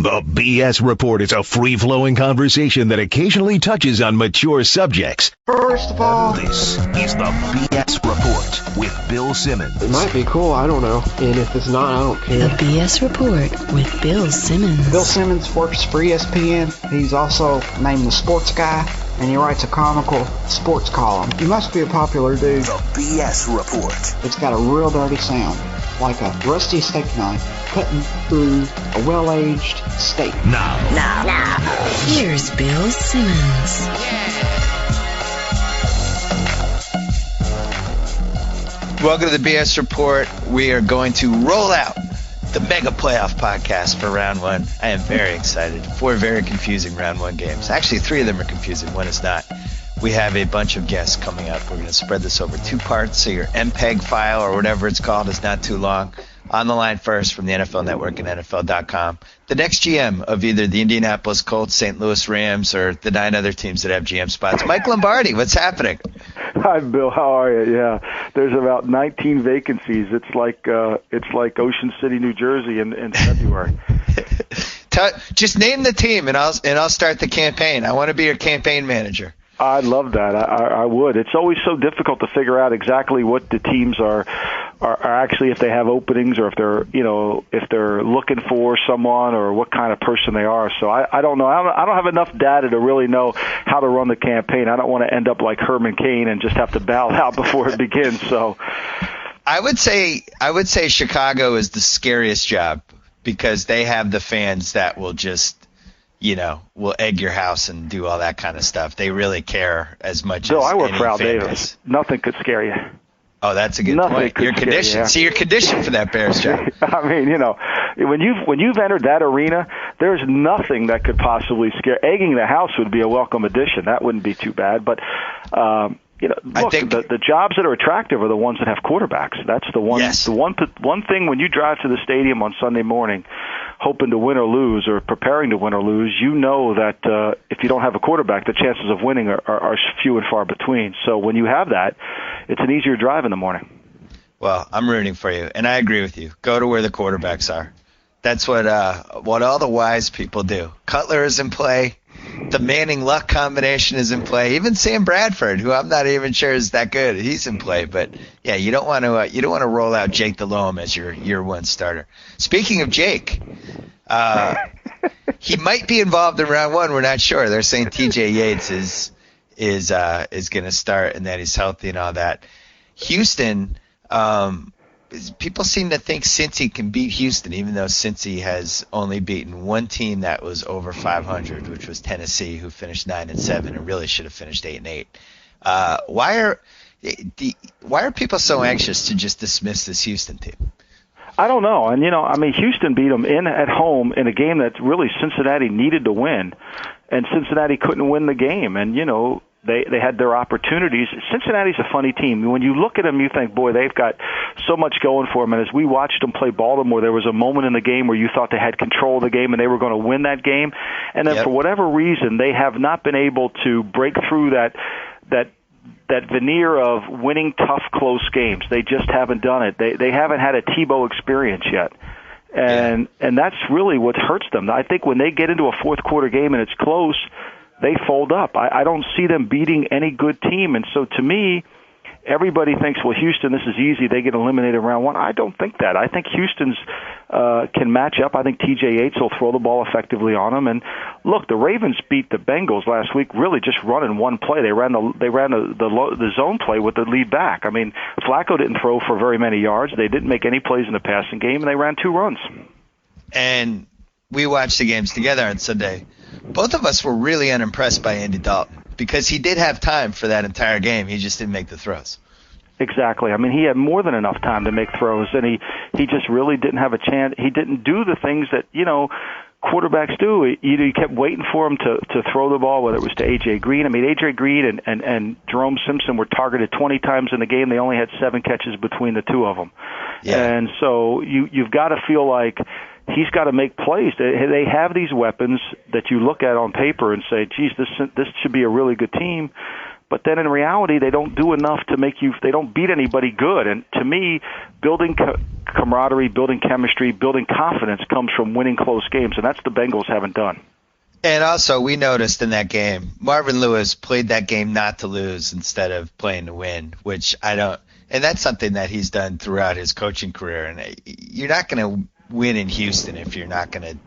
The BS Report is a free-flowing conversation that occasionally touches on mature subjects. First of all, This is the BS Report with Bill Simmons. it might be cool, I don't know. And if it's not, I don't The care. BS Report with Bill Simmons. Bill Simmons works for ESPN. He's also named the sports guy, and he writes a comical sports column. He must be a popular dude. The BS Report. It's got a real dirty sound, like a rusty steak knife cutting through a well-aged steak. Now. Here's Bill Simmons. Welcome to the BS Report. We are going to roll out the mega playoff podcast for round one. I am very excited. 4 very confusing round one games. Actually, 3 of them are confusing. One is not. We have a bunch of guests coming up. We're going to spread this over 2 parts, so your MPEG file or whatever it's called is not too long. On the line first from the NFL Network and NFL.com, the next GM of either the Indianapolis Colts, St. Louis Rams, or the 9 other teams that have GM spots. Mike Lombardi, what's happening? Hi, Bill. How are you? Yeah, there's about 19 vacancies. It's like Ocean City, New Jersey, in February. Just name the team, and I'll start the campaign. I want to be your campaign manager. I'd love that. I would. It's always so difficult to figure out exactly what the teams are actually, if they have openings, or if they're looking for someone, or what kind of person they are. So I don't know. I don't have enough data to really know how to run the campaign. I don't want to end up like Herman Cain and just have to bow out before it begins. So I would say Chicago is the scariest job, because they have the fans that will just, will egg your house and do all that kind of stuff. They really care as much Bill, as I work any for Al fan Davis. base. Nothing could scare you. Oh, that's a good Nothing point. could You're scare you, conditioned. yeah. See, you're conditioned for that Bears job. I mean, when you've entered that arena, there's nothing that could possibly scare. Egging the house would be a welcome addition. That wouldn't be too bad. But look, the jobs that are attractive are the ones that have quarterbacks. That's the one. Yes. The one thing when you drive to the stadium on Sunday morning, hoping to win or lose, or preparing to win or lose, you know that if you don't have a quarterback, the chances of winning are few and far between. So when you have that, it's an easier drive in the morning. Well, I'm rooting for you, and I agree with you. Go to where the quarterbacks are. That's what all the wise people do. Cutler is in play. The Manning-Luck combination is in play. Even Sam Bradford, who I'm not even sure is that good, he's in play. But yeah, you don't want to roll out Jake Delhomme as your year one starter. Speaking of Jake, he might be involved in round one. We're not sure. They're saying T.J. Yates is going to start and that he's healthy and all that. Houston. People seem to think Cincy can beat Houston, even though Cincy has only beaten one team that was over 500, which was Tennessee, who finished 9-7 and really should have finished 8-8. Why are people so anxious to just dismiss this Houston team? I don't know. And, Houston beat them at home in a game that really Cincinnati needed to win, and Cincinnati couldn't win the game. And, they had their opportunities. Cincinnati's a funny team. When you look at them, you think, boy, they've got so much going for them. And as we watched them play Baltimore, there was a moment in the game where you thought they had control of the game and they were going to win that game. And then for whatever reason, they have not been able to break through that veneer of winning tough, close games. They just haven't done it. They haven't had a Tebow experience yet. And that's really what hurts them. I think when they get into a fourth quarter game and it's close, they fold up. I don't see them beating any good team. And so to me, everybody thinks, well, Houston, this is easy. They get eliminated in round one. I don't think that. I think Houston's can match up. I think T.J. Yates will throw the ball effectively on them. And look, the Ravens beat the Bengals last week really just running one play. They ran the zone play with the lead back. Flacco didn't throw for very many yards. They didn't make any plays in the passing game, and they ran 2 runs. And we watched the games together on Sunday. Both of us were really unimpressed by Andy Dalton because he did have time for that entire game. He just didn't make the throws. Exactly. He had more than enough time to make throws, and he just really didn't have a chance. He didn't do the things that, quarterbacks do. You kept waiting for him to throw the ball, whether it was to A.J. Green. A.J. Green and Jerome Simpson were targeted 20 times in the game. They only had 7 catches between the 2 of them. Yeah. And so you've got to feel like he's got to make plays. They have these weapons that you look at on paper and say, geez, this should be a really good team. but then in reality, they don't do enough to they don't beat anybody good. And to me, building camaraderie, building chemistry, building confidence comes from winning close games, and that's the Bengals haven't done. And also, we noticed in that game, Marvin Lewis played that game not to lose instead of playing to win, which I don't – and that's something that he's done throughout his coaching career. And you're not going to win in Houston if you're not going to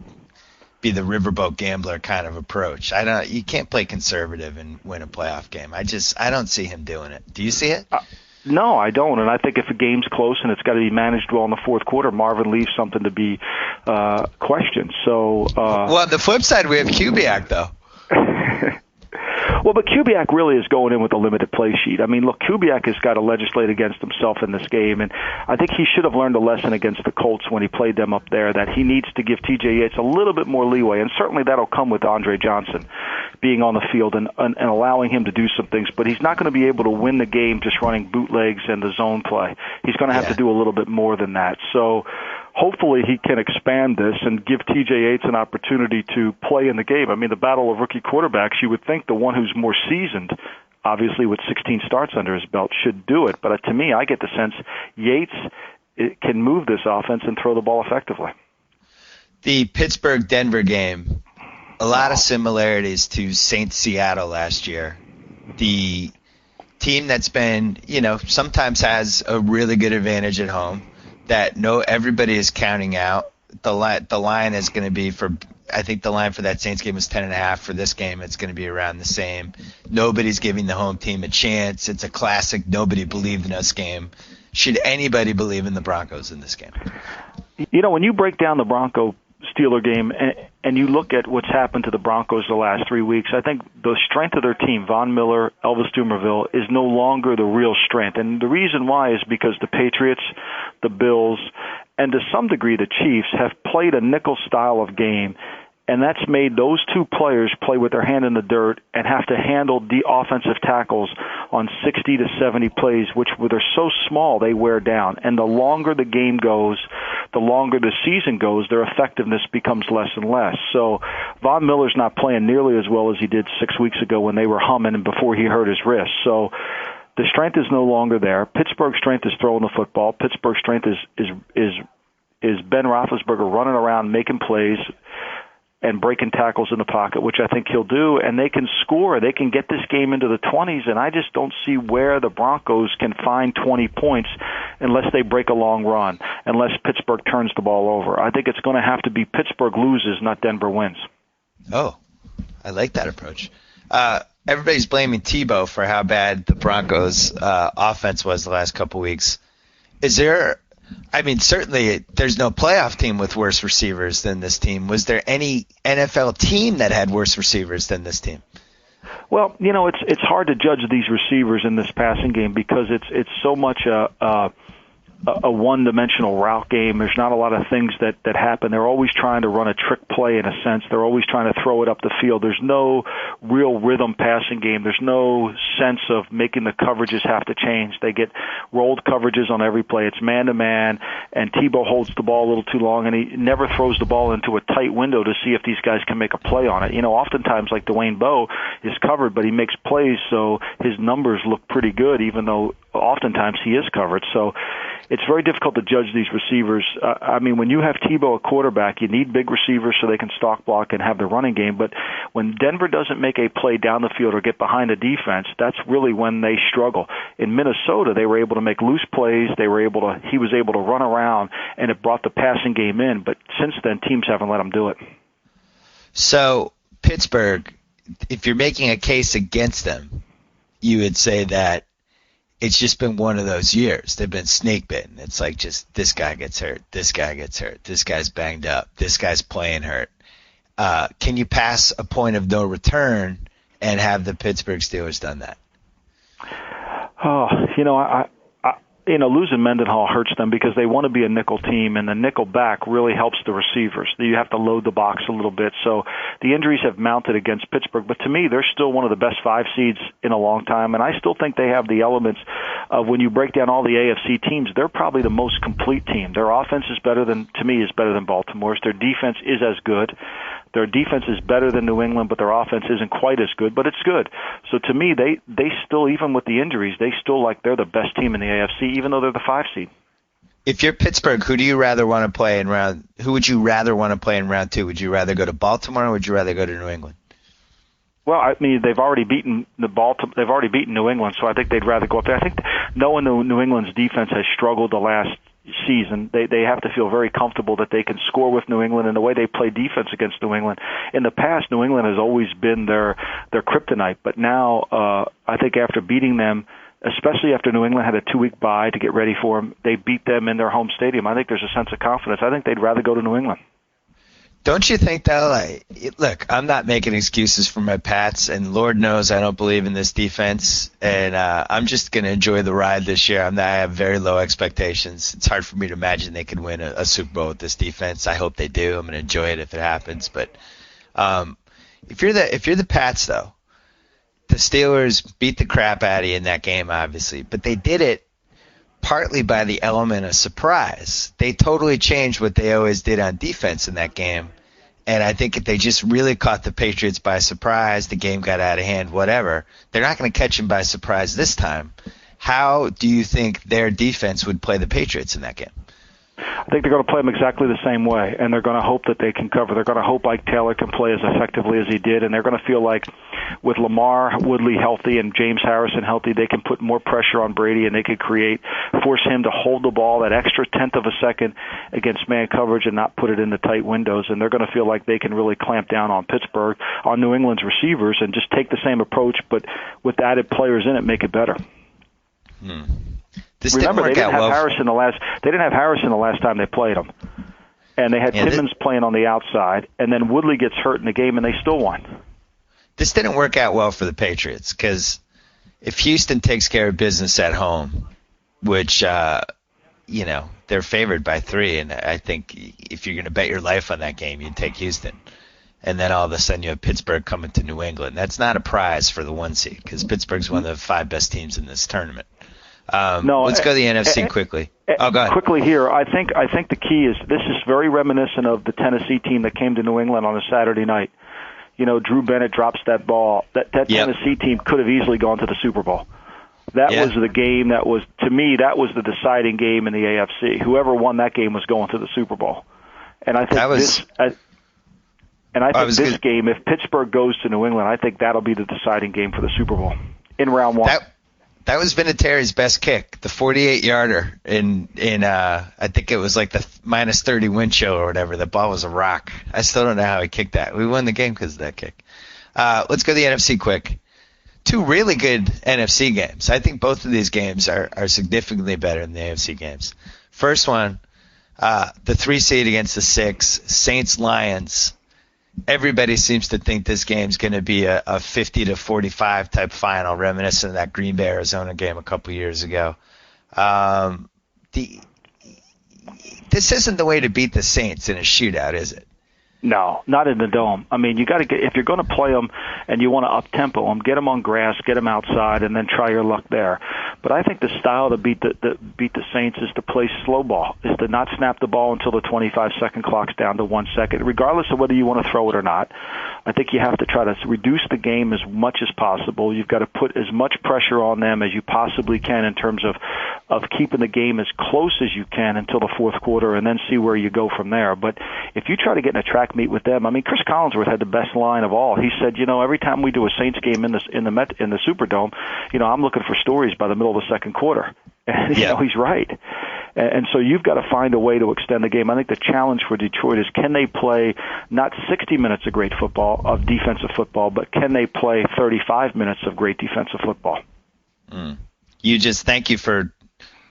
be the riverboat gambler kind of approach. You can't play conservative and win a playoff game. I don't see him doing it. Do you see it? No, I don't. And I think if a game's close and it's got to be managed well in the fourth quarter, Marvin leaves something to be questioned. So, well, on the flip side, we have Kubiak, though. Well, but Kubiak really is going in with a limited play sheet. I mean, look, Kubiak has got to legislate against himself in this game, and I think he should have learned a lesson against the Colts when he played them up there, that he needs to give T.J. Yates a little bit more leeway, and certainly that'll come with Andre Johnson being on the field and allowing him to do some things, but he's not going to be able to win the game just running bootlegs and the zone play. He's going to have to do a little bit more than that. So hopefully he can expand this and give T.J. Yates an opportunity to play in the game. I mean, the battle of rookie quarterbacks, you would think the one who's more seasoned, obviously with 16 starts under his belt, should do it. But to me, I get the sense Yates can move this offense and throw the ball effectively. The Pittsburgh-Denver game, a lot of similarities to St. Seattle last year. The team that's been, sometimes has a really good advantage at home, that everybody is counting out. The line is going to be I think the line for that Saints game was 10.5. For this game, it's going to be around the same. Nobody's giving the home team a chance. It's a classic nobody believed in us game. Should anybody believe in the Broncos in this game? When you break down the Bronco-Steeler game and you look at what's happened to the Broncos the last 3 weeks, I think the strength of their team, Von Miller, Elvis Dumervil, is no longer the real strength. And the reason why is because the Patriots, the Bills, and to some degree the Chiefs have played a nickel style of game, and that's made those two players play with their hand in the dirt and have to handle the offensive tackles on 60 to 70 plays, which they're so small they wear down. And the longer the game goes, the longer the season goes, their effectiveness becomes less and less. So Von Miller's not playing nearly as well as he did 6 weeks ago when they were humming and before he hurt his wrist. So the strength is no longer there. Pittsburgh's strength is throwing the football. Pittsburgh's strength is Ben Roethlisberger running around making plays and breaking tackles in the pocket, which I think he'll do, and they can score. They can get this game into the 20s, and I just don't see where the Broncos can find 20 points unless they break a long run, unless Pittsburgh turns the ball over. I think it's going to have to be Pittsburgh loses, not Denver wins. Oh, I like that approach. Everybody's blaming Tebow for how bad the Broncos' offense was the last couple weeks. Certainly there's no playoff team with worse receivers than this team. Was there any NFL team that had worse receivers than this team? Well, it's hard to judge these receivers in this passing game because it's so much a one-dimensional route game. There's not a lot of things that happen. They're always trying to run a trick play in a sense. They're always trying to throw it up the field. There's no real rhythm passing game. There's no sense of making the coverages have to change. They get rolled coverages on every play. It's man-to-man, and Tebow holds the ball a little too long, and he never throws the ball into a tight window to see if these guys can make a play on it. Oftentimes, like Dwayne Bowe is covered, but he makes plays, so his numbers look pretty good, even though oftentimes he is covered. So it's very difficult to judge these receivers. When you have Tebow a quarterback, you need big receivers so they can stock block and have the running game. But when Denver doesn't make a play down the field or get behind a defense, that's really when they struggle. In Minnesota, they were able to make loose plays. He was able to run around, and it brought the passing game in. But since then, teams haven't let him do it. So Pittsburgh, if you're making a case against them, you would say that it's just been one of those years. They've been snake bitten. It's like just this guy gets hurt, this guy gets hurt, this guy's banged up, this guy's playing hurt. Can you pass a point of no return and have the Pittsburgh Steelers done that? Losing Mendenhall hurts them because they want to be a nickel team, and the nickel back really helps the receivers. You have to load the box a little bit. So the injuries have mounted against Pittsburgh, but to me, they're still one of the best 5 seeds in a long time, and I still think they have the elements of when you break down all the AFC teams, they're probably the most complete team. Their offense is better than Baltimore's. Their defense is as good. Their defense is better than New England, but their offense isn't quite as good, but it's good. So to me, they still, even with the injuries, they still like they're the best team in the AFC, even though they're the 5 seed. If you're Pittsburgh, who would you rather want to play in round 2? Would you rather go to Baltimore or would you rather go to New England? Well, I mean, they've already beaten They've already beaten New England, so I think they'd rather go up there. I think knowing New England's defense has struggled the last season, they have to feel very comfortable that they can score with New England, and the way they play defense against New England. In the past, New England has always been their kryptonite, but now I think after beating them, especially after New England had a 2-week bye to get ready for them, they beat them in their home stadium. I think there's a sense of confidence. I think they'd rather go to New England. Don't you think, though, look, I'm not making excuses for my Pats, and Lord knows I don't believe in this defense, and I'm just going to enjoy the ride this year. I have very low expectations. It's hard for me to imagine they could win a Super Bowl with this defense. I hope they do. I'm going to enjoy it if it happens. But if you're the Pats, though, the Steelers beat the crap out of you in that game, obviously, but they did it partly by the element of surprise. They totally changed what they always did on defense in that game. And I think if they just really caught the Patriots by surprise, the game got out of hand, whatever, they're not going to catch them by surprise this time. How do you think their defense would play the Patriots in that game? I think they're going to play them exactly the same way, and they're going to hope that they can cover. They're going to hope Ike Taylor can play as effectively as he did, and they're going to feel like with Lamar, Woodley healthy, and James Harrison healthy, they can put more pressure on Brady, and they could force him to hold the ball that extra tenth of a second against man coverage and not put it in the tight windows. And they're going to feel like they can really clamp down on Pittsburgh, on New England's receivers, and just take the same approach, but with added players in it, make it better. Remember, they didn't have Harrison the last time they played them, and they had Simmons playing on the outside, and then Woodley gets hurt in the game, and they still won. This didn't work out well for the Patriots because if Houston takes care of business at home, which they're favored by 3, and I think if you're going to bet your life on that game, you'd take Houston. And then all of a sudden you have Pittsburgh coming to New England. That's not a prize for the 1 seed because Pittsburgh's one of the 5 best teams in this tournament. Let's go to the NFC quickly. Go ahead. Quickly here, I think the key is this is very reminiscent of the Tennessee team that came to New England on a Saturday night. Drew Bennett drops that ball. That Tennessee team could have easily gone to the Super Bowl. That was the game that was, to me, that was the deciding game in the AFC. Whoever won that game was going to the Super Bowl. And I think this game, if Pittsburgh goes to New England, I think that'll be the deciding game for the Super Bowl in round 1. That was Vinatieri's best kick, the 48-yarder in I think it was like the minus 30 wind chill or whatever. The ball was a rock. I still don't know how he kicked that. We won the game because of that kick. Let's go to the NFC quick. 2 really good NFC games. I think both of these games are significantly better than the AFC games. First one, the 3 seed against the 6, Saints-Lions. Everybody seems to think this game's going to be a 50-45 type final, reminiscent of that Green Bay Arizona game a couple years ago. This isn't the way to beat the Saints in a shootout, is it? No, not in the Dome. I mean, you got to get, if you're going to play them and you want to up tempo them, get them on grass, get them outside, and then try your luck there. But I think the style to beat the Saints is to play slow ball, is to not snap the ball until the 25-second clock's down to 1 second, regardless of whether you want to throw it or not. I think you have to try to reduce the game as much as possible. You've got to put as much pressure on them as you possibly can in terms of keeping the game as close as you can until the fourth quarter, and then see where you go from there. But if you try to get in a track meet with them, I mean, Chris Collinsworth had the best line of all. He said, every time we do a Saints game in the Superdome, I'm looking for stories by the middle of the second quarter. And he's right. And so you've got to find a way to extend the game. I think the challenge for Detroit is, can they play not 60 minutes of great football, of defensive football, but can they play 35 minutes of great defensive football? Thank you for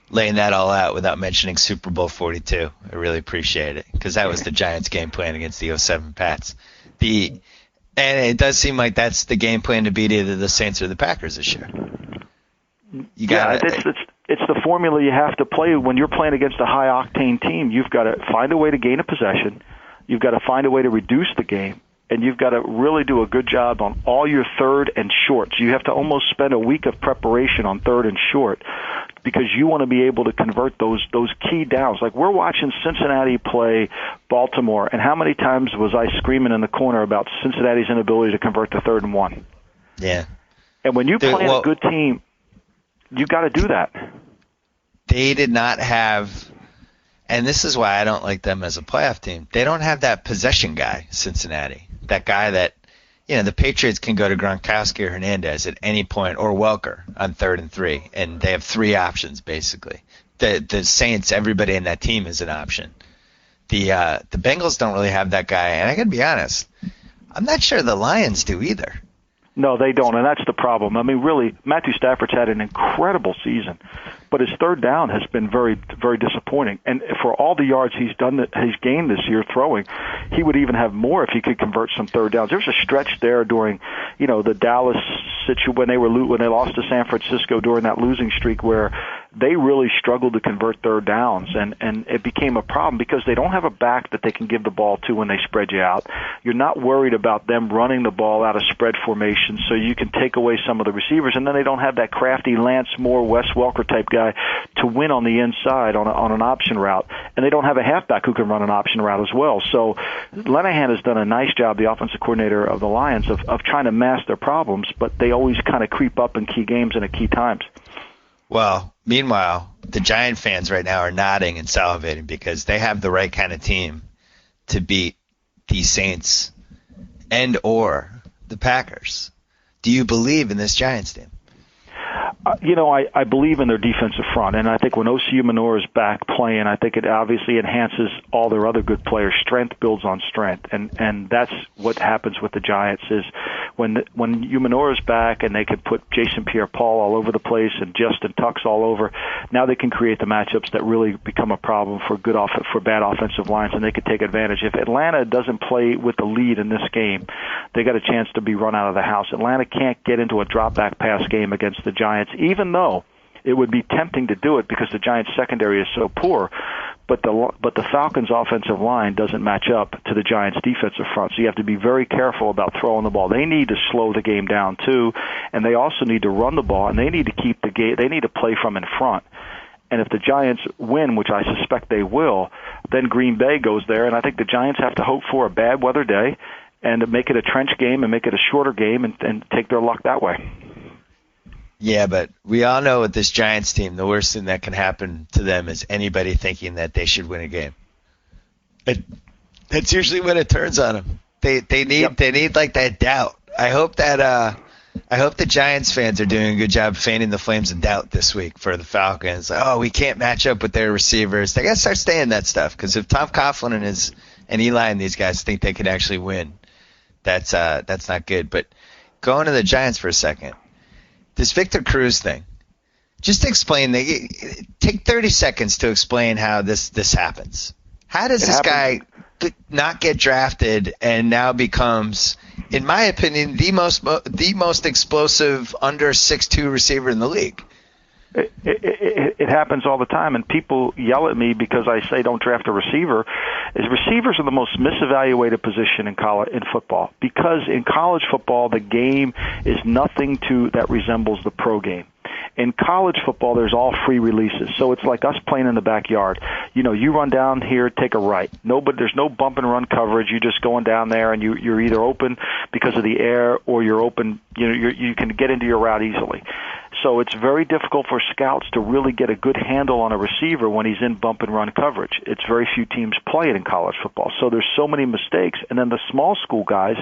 laying that all out without mentioning Super Bowl 42. I really appreciate it, because that was the Giants' game plan against the 07 Pats. And it does seem like that's the game plan to beat either the Saints or the Packers this year. It's the formula you have to play when you're playing against a high-octane team. You've got to find a way to gain a possession. You've got to find a way to reduce the game. And you've got to really do a good job on all your third and shorts. You have to almost spend a week of preparation on third and short because you want to be able to convert those key downs. Like we're watching Cincinnati play Baltimore, and how many times was I screaming in the corner about Cincinnati's inability to convert the 3rd and 1? Yeah. And when you play a good team, you got to do that. They did not have, and this is why I don't like them as a playoff team. They don't have that possession guy, Cincinnati. That guy that, the Patriots can go to Gronkowski or Hernandez at any point, or Welker on 3rd and 3, and they have 3 options basically. The Saints, everybody in that team is an option. The Bengals don't really have that guy, and I gotta be honest, I'm not sure the Lions do either. No, they don't, and that's the problem. I mean, really, Matthew Stafford's had an incredible season, but his 3rd down has been very, very disappointing. And for all the yards he's gained this year throwing, he would even have more if he could convert some 3rd downs. There was a stretch there during, the Dallas when they lost to San Francisco during that losing streak where they really struggled to convert 3rd downs, and it became a problem because they don't have a back that they can give the ball to when they spread you out. You're not worried about them running the ball out of spread formation, so you can take away some of the receivers, and then they don't have that crafty Lance Moore, Wes Welker type guy to win on the inside on an option route, and they don't have a halfback who can run an option route as well. So Linehan has done a nice job, the offensive coordinator of the Lions, of trying to mask their problems, but they always kind of creep up in key games and at key times. Well, meanwhile, the Giant fans right now are nodding and salivating because they have the right kind of team to beat the Saints and or the Packers. Do you believe in this Giants team? I believe in their defensive front, and I think when Osi Umenyiora is back playing, I think it obviously enhances all their other good players. Strength builds on strength, and that's what happens with the Giants is when Umenyiora is back and they can put Jason Pierre-Paul all over the place and Justin Tuck's all over, now they can create the matchups that really become a problem for bad offensive lines, and they can take advantage. If Atlanta doesn't play with the lead in this game, they got a chance to be run out of the house. Atlanta can't get into a drop-back pass game against the Giants, even though it would be tempting to do it because the Giants' secondary is so poor, but the Falcons' offensive line doesn't match up to the Giants' defensive front, so you have to be very careful about throwing the ball. They need to slow the game down too, and they also need to run the ball, and they need to keep the game. They need to play from in front. And if the Giants win, which I suspect they will, then Green Bay goes there, and I think the Giants have to hope for a bad weather day and to make it a trench game and make it a shorter game and take their luck that way. Yeah, but we all know with this Giants team, the worst thing that can happen to them is anybody thinking that they should win a game. That's usually when it turns on them. They need like that doubt. I hope the Giants fans are doing a good job feigning the flames of doubt this week for the Falcons. Oh, we can't match up with their receivers. They got to start saying that stuff because if Tom Coughlin and Eli and these guys think they could actually win, that's not good. But going to the Giants for a second. This Victor Cruz thing, just explain. Take 30 seconds to explain how this happens. How does this guy not get drafted and now becomes, in my opinion, the most explosive under 6'2" receiver in the league? It happens all the time, and people yell at me because I say don't draft a receiver. Receivers are the most misevaluated position in football because in college football the game is nothing that resembles the pro game. In college football, there's all free releases, so it's like us playing in the backyard. You run down here, take a right. There's no bump and run coverage. You're just going down there, and you're either open because of the air or you're open. You can get into your route easily. So it's very difficult for scouts to really get a good handle on a receiver when he's in bump and run coverage. It's very few teams play it in college football. So there's so many mistakes, and then the small school guys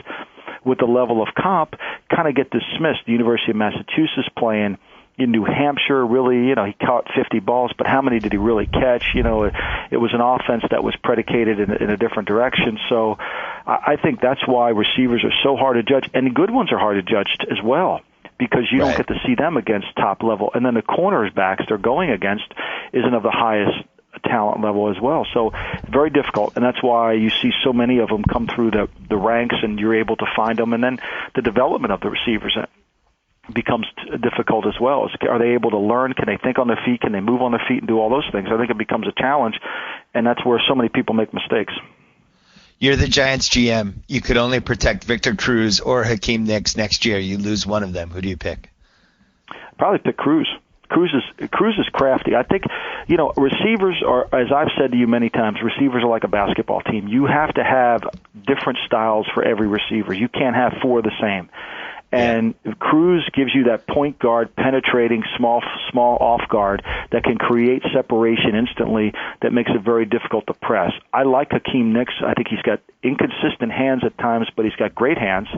with the level of comp kind of get dismissed. The University of Massachusetts playing in New Hampshire, really, he caught 50 balls, but how many did he really catch? It was an offense that was predicated in a different direction. So I think that's why receivers are so hard to judge, and good ones are hard to judge as well, because you don't get to see them against top level. And then the cornerbacks they're going against isn't of the highest talent level as well. So very difficult, and that's why you see so many of them come through the ranks, and you're able to find them. And then the development of the receivers becomes difficult as well. Are they able to learn? Can they think on their feet? Can they move on their feet and do all those things? I think it becomes a challenge, and that's where so many people make mistakes. You're the Giants GM. You could only protect Victor Cruz or Hakeem Nicks next year. You lose one of them. Who do you pick? Probably pick Cruz. Cruz is crafty. I think, receivers are, as I've said to you many times, receivers are like a basketball team. You have to have different styles for every receiver. You can't have four the same. And Cruz gives you that point guard, penetrating, small off guard that can create separation instantly. That makes it very difficult to press. I like Hakeem Nicks. I think he's got inconsistent hands at times, but he's got great hands.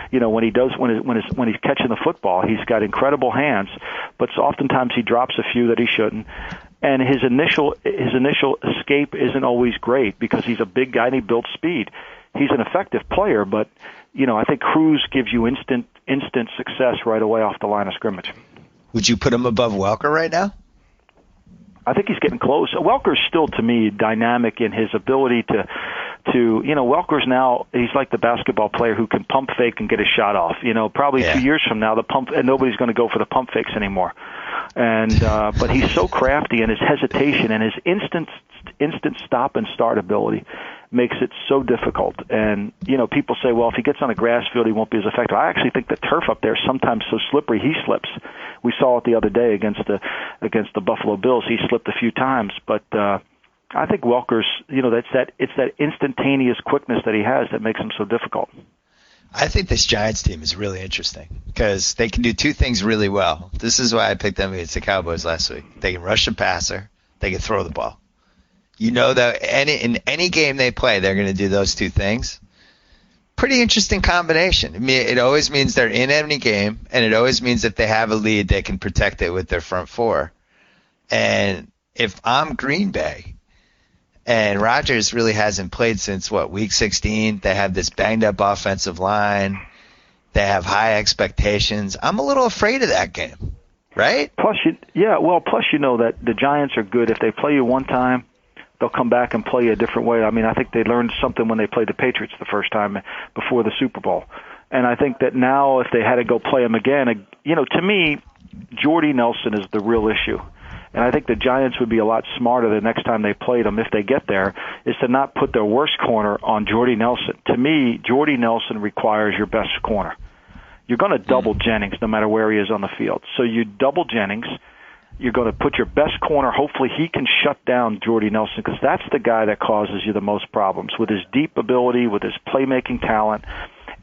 When he's catching the football, he's got incredible hands. But oftentimes he drops a few that he shouldn't. And his initial escape isn't always great because he's a big guy and he builds speed. He's an effective player, but I think Cruz gives you instant success right away off the line of scrimmage. Would you put him above Welker right now? I think he's getting close. Welker's still, to me, dynamic in his ability to Welker's now, he's like the basketball player who can pump fake and get a shot off. Probably 2 years from now, nobody's going to go for the pump fakes anymore. And but he's so crafty, and his hesitation and his instant stop and start ability makes it so difficult. And people say, well, if he gets on a grass field, he won't be as effective. I actually think the turf up there is sometimes so slippery he slips. We saw it the other day against the Buffalo Bills. He slipped a few times, but I think Welker's, it's that instantaneous quickness that he has that makes him so difficult. I think this Giants team is really interesting because they can do two things really well. This is why I picked them against the Cowboys last week. They can rush the passer. They can throw the ball. That in any game they play, they're going to do those two things. Pretty interesting combination. I mean, it always means they're in any game, and it always means if they have a lead, they can protect it with their front four. And if I'm Green Bay, and Rodgers really hasn't played since, week 16, they have this banged-up offensive line. They have high expectations. I'm a little afraid of that game, right? Plus, that the Giants are good. If they play you one time, they'll come back and play you a different way. I mean, I think they learned something when they played the Patriots the first time before the Super Bowl. And I think that now if they had to go play them again, to me, Jordy Nelson is the real issue. And I think the Giants would be a lot smarter the next time they played them, if they get there, is to not put their worst corner on Jordy Nelson. To me, Jordy Nelson requires your best corner. You're going to double Jennings no matter where he is on the field. So you double Jennings. You're going to put your best corner. Hopefully he can shut down Jordy Nelson because that's the guy that causes you the most problems with his deep ability, with his playmaking talent.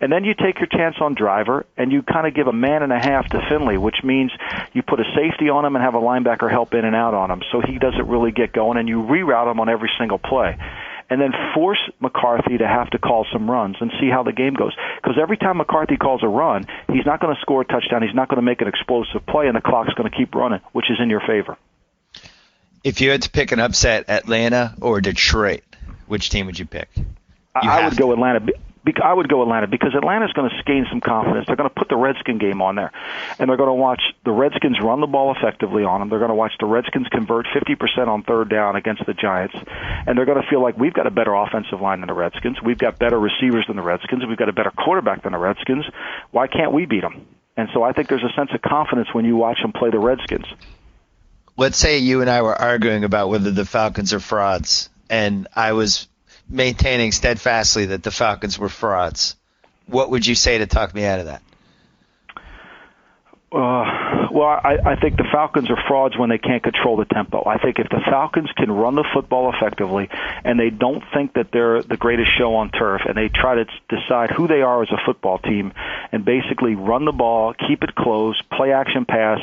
And then you take your chance on Driver, and you kind of give a man and a half to Finley, which means you put a safety on him and have a linebacker help in and out on him so he doesn't really get going, and you reroute him on every single play. And then force McCarthy to have to call some runs and see how the game goes. Because every time McCarthy calls a run, he's not going to score a touchdown. He's not going to make an explosive play, and the clock's going to keep running, which is in your favor. If you had to pick an upset, Atlanta or Detroit, which team would you pick? I would go Atlanta. I would go Atlanta because Atlanta's going to gain some confidence. They're going to put the Redskin game on there, and they're going to watch the Redskins run the ball effectively on them. They're going to watch the Redskins convert 50% on third down against the Giants, and they're going to feel like we've got a better offensive line than the Redskins. We've got better receivers than the Redskins. We've got a better quarterback than the Redskins. Why can't we beat them? And so I think there's a sense of confidence when you watch them play the Redskins. Let's say you and I were arguing about whether the Falcons are frauds, and I was maintaining steadfastly that the Falcons were frauds. What would you say to talk me out of that? I think the Falcons are frauds when they can't control the tempo. I think if the Falcons can run the football effectively and they don't think that they're the greatest show on turf and they try to decide who they are as a football team and basically run the ball, keep it close, play action pass,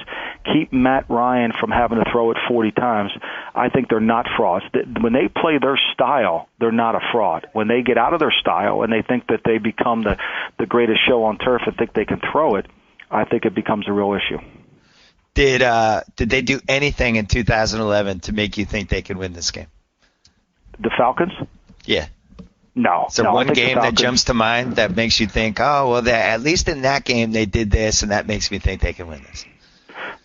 keep Matt Ryan from having to throw it 40 times, I think they're not frauds. When they play their style, they're not a fraud. When they get out of their style and they think that they become the greatest show on turf and think they can throw it, I think it becomes a real issue. Did they do anything in 2011 to make you think they could win this game? The Falcons? Yeah. No. So one game that jumps to mind that makes you think, oh, well, at least in that game they did this, and that makes me think they can win this.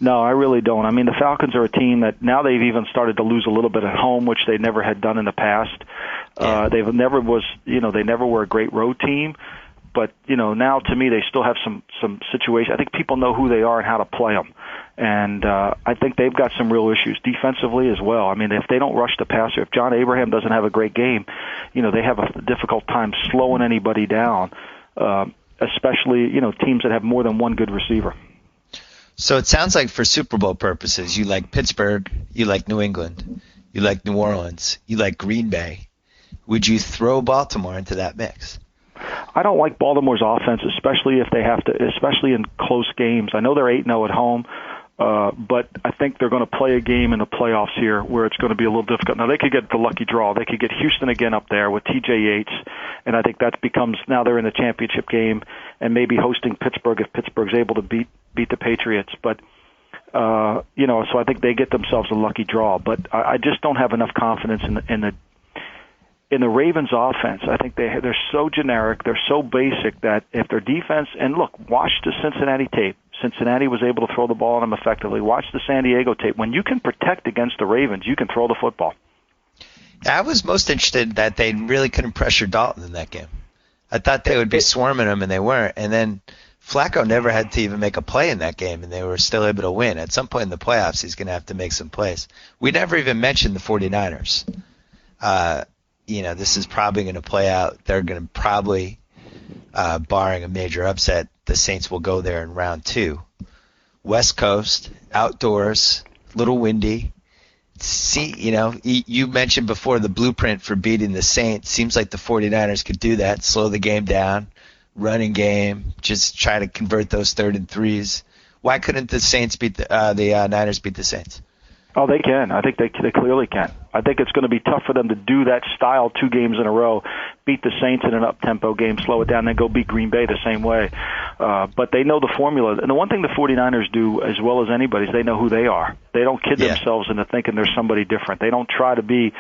No, I really don't. I mean, the Falcons are a team that now they've even started to lose a little bit at home, which they never had done in the past. Yeah. They never were a great road team. But, now to me they still have some situations. I think people know who they are and how to play them. And I think they've got some real issues defensively as well. I mean, if they don't rush the passer, if John Abraham doesn't have a great game, they have a difficult time slowing anybody down, especially, teams that have more than one good receiver. So it sounds like for Super Bowl purposes, you like Pittsburgh, you like New England, you like New Orleans, you like Green Bay. Would you throw Baltimore into that mix? I don't like Baltimore's offense, especially if they have to, especially in close games. I know they're 8-0 at home, but I think they're going to play a game in the playoffs here where it's going to be a little difficult. Now, they could get the lucky draw. They could get Houston again up there with T.J. Yates, and I think that becomes, now they're in the championship game and maybe hosting Pittsburgh if Pittsburgh's able to beat the Patriots. But, so I think they get themselves a lucky draw. But I just don't have enough confidence in the Ravens' offense. I think they're so generic, they're so basic that if their defense, and look, watch the Cincinnati tape. Cincinnati was able to throw the ball on them effectively. Watch the San Diego tape. When you can protect against the Ravens, you can throw the football. I was most interested that they really couldn't pressure Dalton in that game. I thought they would be swarming him, and they weren't. And then Flacco never had to even make a play in that game, and they were still able to win. At some point in the playoffs, he's going to have to make some plays. We never even mentioned the 49ers. This is probably going to play out. They're going to probably, barring a major upset, the Saints will go there in round 2. West Coast, outdoors, little windy. See, you mentioned before the blueprint for beating the Saints. Seems like the 49ers could do that, slow the game down, running game, just try to convert those 3rd and 3s. Why couldn't the Saints beat the Niners beat the Saints? Oh, they can. I think they clearly can. I think it's going to be tough for them to do that style 2 games in a row, beat the Saints in an up-tempo game, slow it down, then go beat Green Bay the same way. But they know the formula. And the one thing the 49ers do as well as anybody is they know who they are. They don't kid themselves into thinking they're somebody different. They don't try to be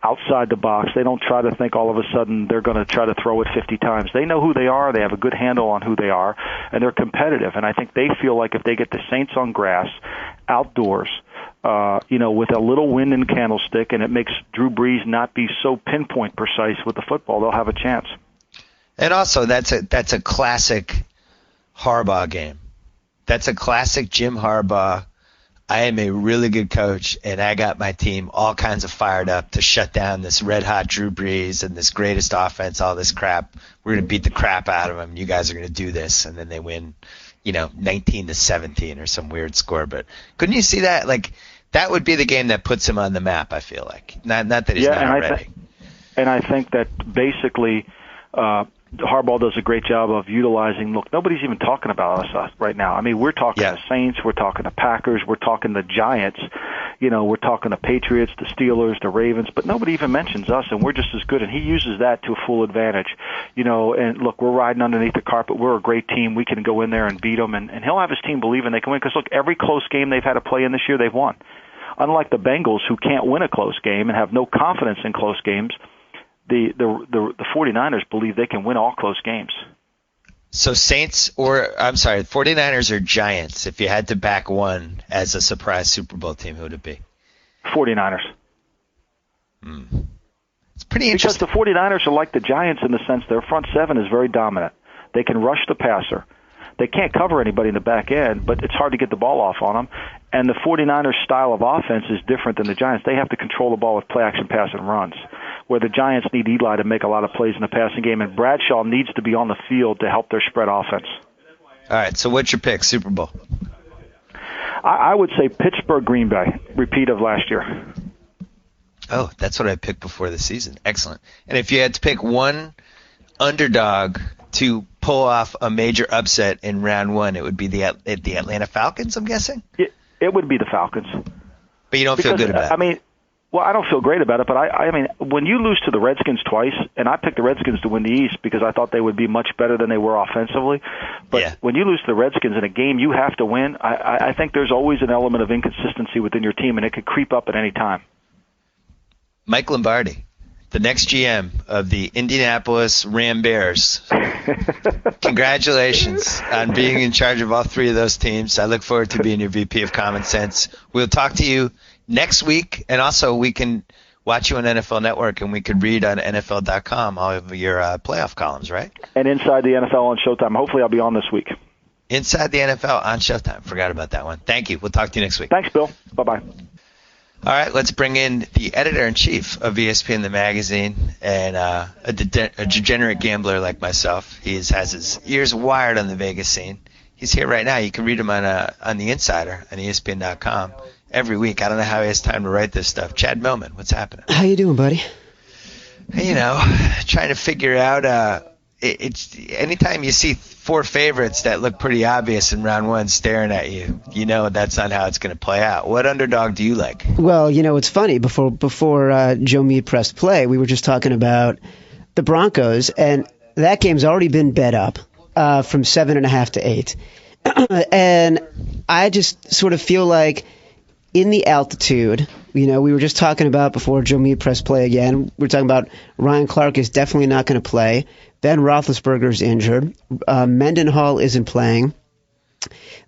outside the box. They don't try to think all of a sudden they're going to try to throw it 50 times. They know who they are. They have a good handle on who they are, and they're competitive. And I think they feel like if they get the Saints on grass, outdoors, with a little wind and candlestick, and it makes Drew Brees not be so pinpoint precise with the football, they'll have a chance. And also, that's a classic Harbaugh game. That's a classic Jim Harbaugh. I am a really good coach, and I got my team all kinds of fired up to shut down this red-hot Drew Brees and this greatest offense, all this crap. We're going to beat the crap out of them. You guys are going to do this, and then they win, 19-17 or some weird score. But couldn't you see that? Like, that would be the game that puts him on the map, I feel like. Not that he's not already. And I think that basically Harbaugh does a great job of utilizing, look, nobody's even talking about us right now. I mean, we're talking the Saints, we're talking the Packers, we're talking the Giants, we're talking the Patriots, the Steelers, the Ravens, but nobody even mentions us, and we're just as good. And he uses that to a full advantage. And look, we're riding underneath the carpet. We're a great team. We can go in there and beat them, and he'll have his team believing they can win. Because, look, every close game they've had to play in this year, they've won. Unlike the Bengals, who can't win a close game and have no confidence in close games, the 49ers believe they can win all close games. So 49ers or Giants, if you had to back one as a surprise Super Bowl team, who would it be? 49ers. It's pretty interesting. Because the 49ers are like the Giants in the sense their front seven is very dominant. They can rush the passer. They can't cover anybody in the back end, but it's hard to get the ball off on them. And the 49ers' style of offense is different than the Giants. They have to control the ball with play-action pass and runs, where the Giants need Eli to make a lot of plays in the passing game, and Bradshaw needs to be on the field to help their spread offense. All right, so what's your pick, Super Bowl? I would say Pittsburgh, Green Bay, repeat of last year. Oh, that's what I picked before the season. Excellent. And if you had to pick one underdog to pull off a major upset in round 1, it would be the Atlanta Falcons, I'm guessing? It would be the Falcons. But you don't feel good about it? I mean, well, I don't feel great about it, but I mean, when you lose to the Redskins twice, and I picked the Redskins to win the East because I thought they would be much better than they were offensively, but when you lose to the Redskins in a game you have to win, I think there's always an element of inconsistency within your team, and it could creep up at any time. Mike Lombardi, the next GM of the Indianapolis Ram Bears. Congratulations on being in charge of all 3 of those teams. I look forward to being your VP of Common Sense. We'll talk to you next week, and also we can watch you on NFL Network, and we could read on NFL.com all of your playoff columns, right? And Inside the NFL on Showtime. Hopefully I'll be on this week. Inside the NFL on Showtime. Forgot about that one. Thank you. We'll talk to you next week. Thanks, Bill. Bye-bye. All right, let's bring in the editor-in-chief of ESPN the magazine and a degenerate gambler like myself. He has his ears wired on the Vegas scene. He's here right now. You can read him on the Insider on ESPN.com every week. I don't know how he has time to write this stuff. Chad Millman, what's happening? How you doing, buddy? Trying to figure out. It's anytime you see 4 favorites that look pretty obvious in round 1 staring at you, that's not how it's going to play out. What underdog do you like? Well, it's funny. Before Joe Meade pressed play, we were just talking about the Broncos, and that game's already been bet up from 7.5 to 8. And I just sort of feel like in the altitude, we were just talking about before Joe Meade pressed play again, we were talking about Ryan Clark is definitely not going to play. Ben Roethlisberger's injured. Mendenhall isn't playing.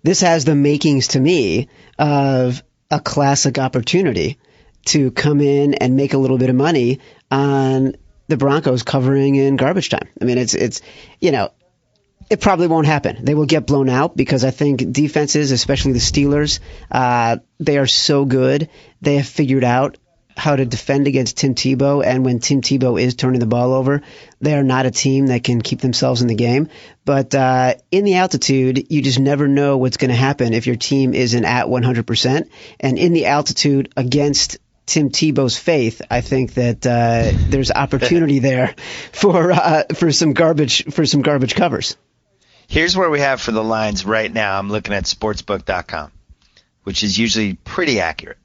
This has the makings to me of a classic opportunity to come in and make a little bit of money on the Broncos covering in garbage time. I mean, it's it probably won't happen. They will get blown out because I think defenses, especially the Steelers, they are so good. They have figured out how to defend against Tim Tebow, and when Tim Tebow is turning the ball over, they are not a team that can keep themselves in the game. But in the altitude, you just never know what's going to happen if your team isn't at 100%. And in the altitude against Tim Tebow's faith, I think that there's opportunity there for some garbage covers. Here's where we have for the lines right now. I'm looking at sportsbook.com, which is usually pretty accurate.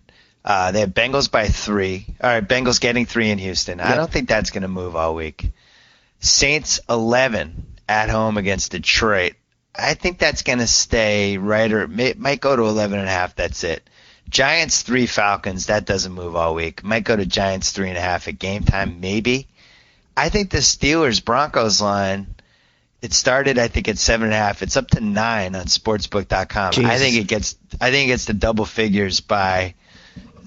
They have Bengals by 3. All right, Bengals getting 3 in Houston. Yep. I don't think that's going to move all week. Saints 11 at home against Detroit. I think that's going to stay right, or it might go to 11.5. That's it. Giants 3 Falcons. That doesn't move all week. Might go to Giants 3.5 at game time, maybe. I think the Steelers Broncos line. It started, I think, at 7.5. It's up to 9 on sportsbook.com. Jesus. I think it gets to double figures by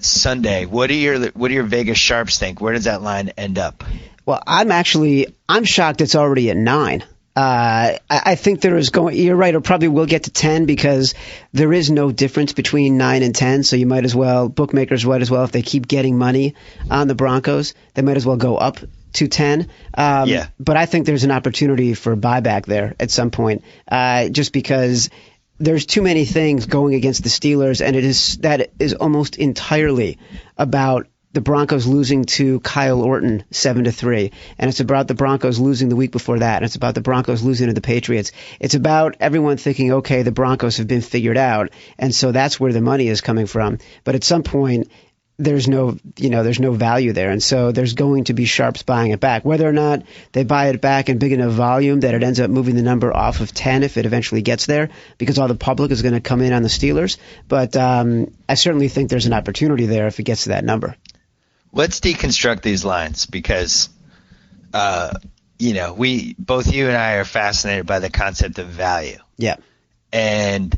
Sunday. What do your Vegas sharps think? Where does that line end up? Well, I'm shocked it's already at 9. I think you're right, it probably will get to 10 because there is no difference between 9 and 10, so bookmakers might as well, if they keep getting money on the Broncos, they might as well go up to 10. But I think there's an opportunity for buyback there at some point, just because there's too many things going against the Steelers, and that is almost entirely about the Broncos losing to Kyle Orton 7-3, and it's about the Broncos losing the week before that, and it's about the Broncos losing to the Patriots. It's about everyone thinking, okay, the Broncos have been figured out, and so that's where the money is coming from. But at some point, there's no value there, and so there's going to be sharps buying it back. Whether or not they buy it back in big enough volume that it ends up moving the number off of 10 if it eventually gets there, because all the public is going to come in on the Steelers. But I certainly think there's an opportunity there if it gets to that number. Let's deconstruct these lines because, both you and I are fascinated by the concept of value. Yeah. And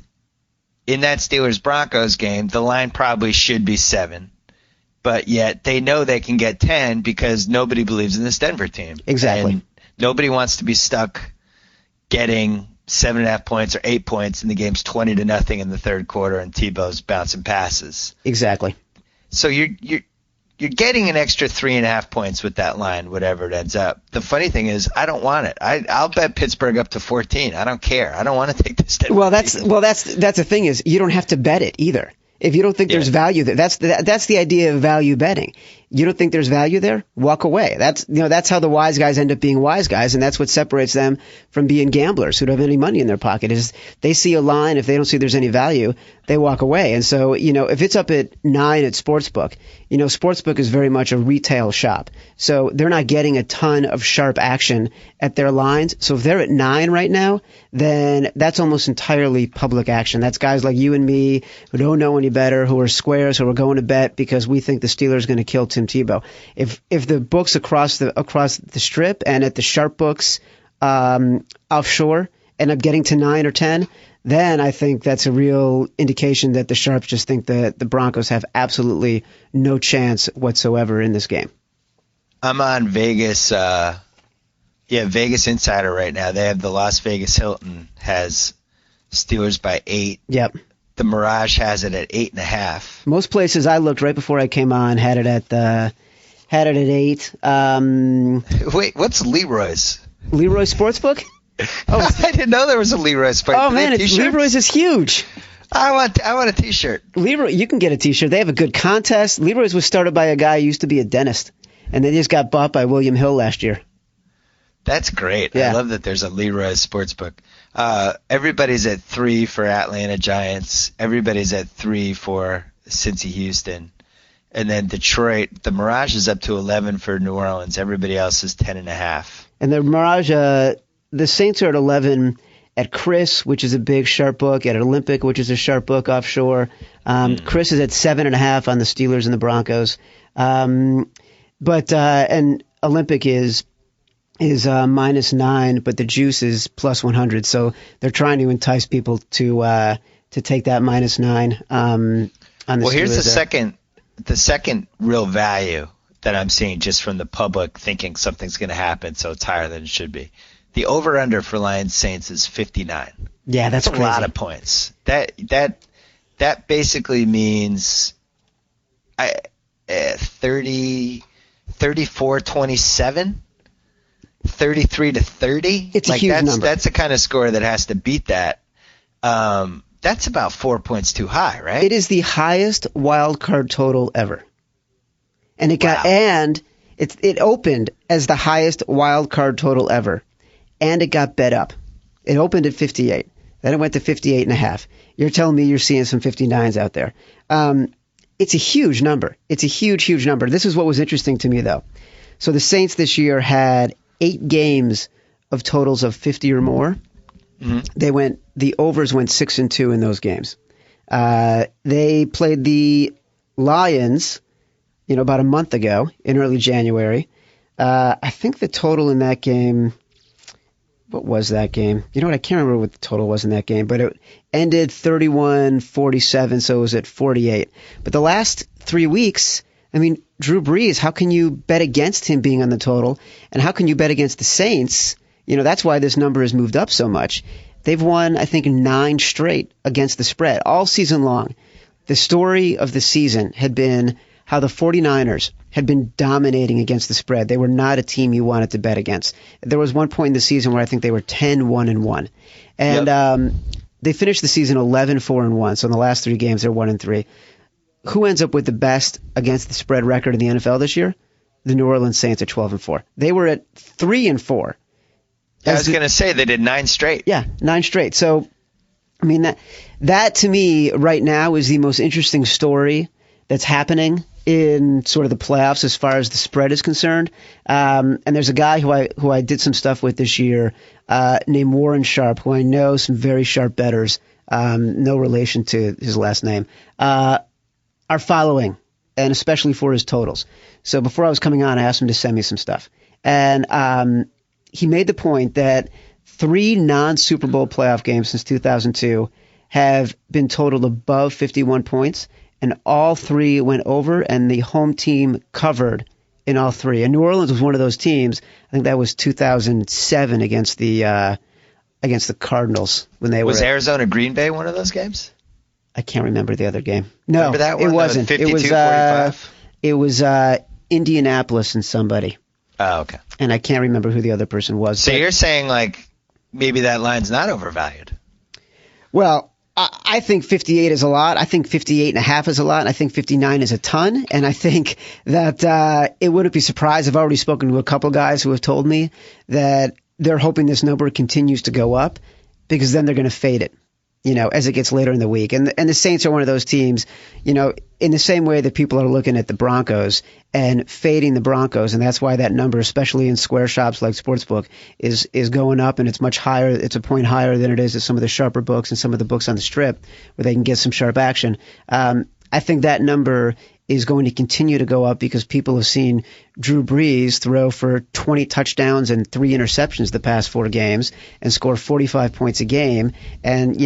in that Steelers-Broncos game, the line probably should be 7. But yet they know they can get 10 because nobody believes in this Denver team. Exactly. And nobody wants to be stuck getting 7.5 points or 8 points in the game's 20-0 in the third quarter and Tebow's bouncing passes. Exactly. So you're getting an extra 3.5 points with that line, whatever it ends up. The funny thing is, I don't want it. I'll bet Pittsburgh up to 14. I don't care. I don't want to take this Denver team. That's the thing is you don't have to bet it either. If you don't think there's value there, that's the idea of value betting. You don't think there's value there? Walk away. That's how the wise guys end up being wise guys, and that's what separates them from being gamblers who don't have any money in their pocket. Is they see a line, if they don't see there's any value, they walk away. And so, if it's up at 9 at Sportsbook, Sportsbook is very much a retail shop. So they're not getting a ton of sharp action at their lines. So if they're at 9 right now, then that's almost entirely public action. That's guys like you and me who don't know any better, who are squares, who are going to bet because we think the Steelers are going to kill Tim Tebow. If the books across the strip and at the sharp books offshore end up getting to 9 or 10, then I think that's a real indication that the sharps just think that the Broncos have absolutely no chance whatsoever in this game. I'm on Vegas. Vegas Insider right now. They have the Las Vegas Hilton has Steelers by 8. Yep. The Mirage has it at 8.5. Most places I looked right before I came on had it at 8. Wait, what's Leroy's? Leroy Sportsbook? I didn't know there was a Leroy Spike. Oh man, Leroy's is huge. I want a T-shirt. Leroy, you can get a T-shirt. They have a good contest. Leroy's was started by a guy who used to be a dentist, and they just got bought by William Hill last year. That's great. Yeah. I love that there's a Leroy Sportsbook. Everybody's at 3 for Atlanta Giants. Everybody's at 3 for Cincy Houston. And then Detroit, the Mirage is up to 11 for New Orleans. Everybody else is 10.5. And the Mirage, the Saints are at 11 at Chris, which is a big sharp book, at Olympic, which is a sharp book offshore. Chris is at 7.5 on the Steelers and the Broncos. And Olympic is -9, but the juice is +100. So they're trying to entice people to take that -9 on the Steelers. Well, here's the second real value that I'm seeing just from the public thinking something's going to happen, so it's higher than it should be. The over/under for Lions Saints is 59. Yeah, that's a crazy. lot of points. That basically means 34-27, 33-30. It's a huge number. That's the kind of score that has to beat that. That's about 4 points too high, right? It is the highest wild card total ever, and it opened as the highest wild card total ever, and it got bet up. It opened at 58, then it went to 58.5. You're telling me you're seeing some 59s out there? It's a huge number. It's a huge number. This is what was interesting to me, though. So the Saints this year had 8 games of totals of 50 or more. Mm-hmm. The overs went 6-2 in those games. They played the Lions, about a month ago in early January. I think the total in that game, what was that game? You know what? I can't remember what the total was in that game, but it ended 31-47, so it was at 48. But the last 3 weeks, Drew Brees, how can you bet against him being on the total? And how can you bet against the Saints? That's why this number has moved up so much. They've won, I think, 9 straight against the spread all season long. The story of the season had been how the 49ers had been dominating against the spread. They were not a team you wanted to bet against. There was one point in the season where I think they were 10-1-1. And they finished the season 11-4-1. So in the last 3 games, they're 1-3. Who ends up with the best against the spread record in the NFL this year? The New Orleans Saints at 12-4. They were at 3-4. I was going to say they did 9 straight. Yeah, 9 straight. So, that to me right now is the most interesting story that's happening in sort of the playoffs as far as the spread is concerned. And there's a guy who I did some stuff with this year named Warren Sharp, who I know some very sharp bettors, no relation to his last name, are following, and especially for his totals. So before I was coming on, I asked him to send me some stuff. And he made the point that 3 non-Super Bowl playoff games since 2002 have been totaled above 51 points, and all 3 went over, and the home team covered in all 3. And New Orleans was one of those teams. I think that was 2007 against the Cardinals when they was Arizona Green Bay one of those games? I can't remember the other game. No, remember that one? It wasn't. 52-45? It was Indianapolis and somebody. Oh, okay. And I can't remember who the other person was. So you're saying maybe that line's not overvalued? Well, I think 58 is a lot. I think 58.5 is a lot. And I think 59 is a ton. And I think that it wouldn't be surprised. I've already spoken to a couple guys who have told me that they're hoping this number continues to go up because then they're going to fade it, as it gets later in the week. And the Saints are one of those teams, in the same way that people are looking at the Broncos and fading the Broncos. And that's why that number, especially in square shops like Sportsbook, is going up, and it's much higher. It's a point higher than it is at some of the sharper books and some of the books on the strip where they can get some sharp action. I think that number is going to continue to go up because people have seen Drew Brees throw for 20 touchdowns and 3 interceptions the past 4 games and score 45 points a game and,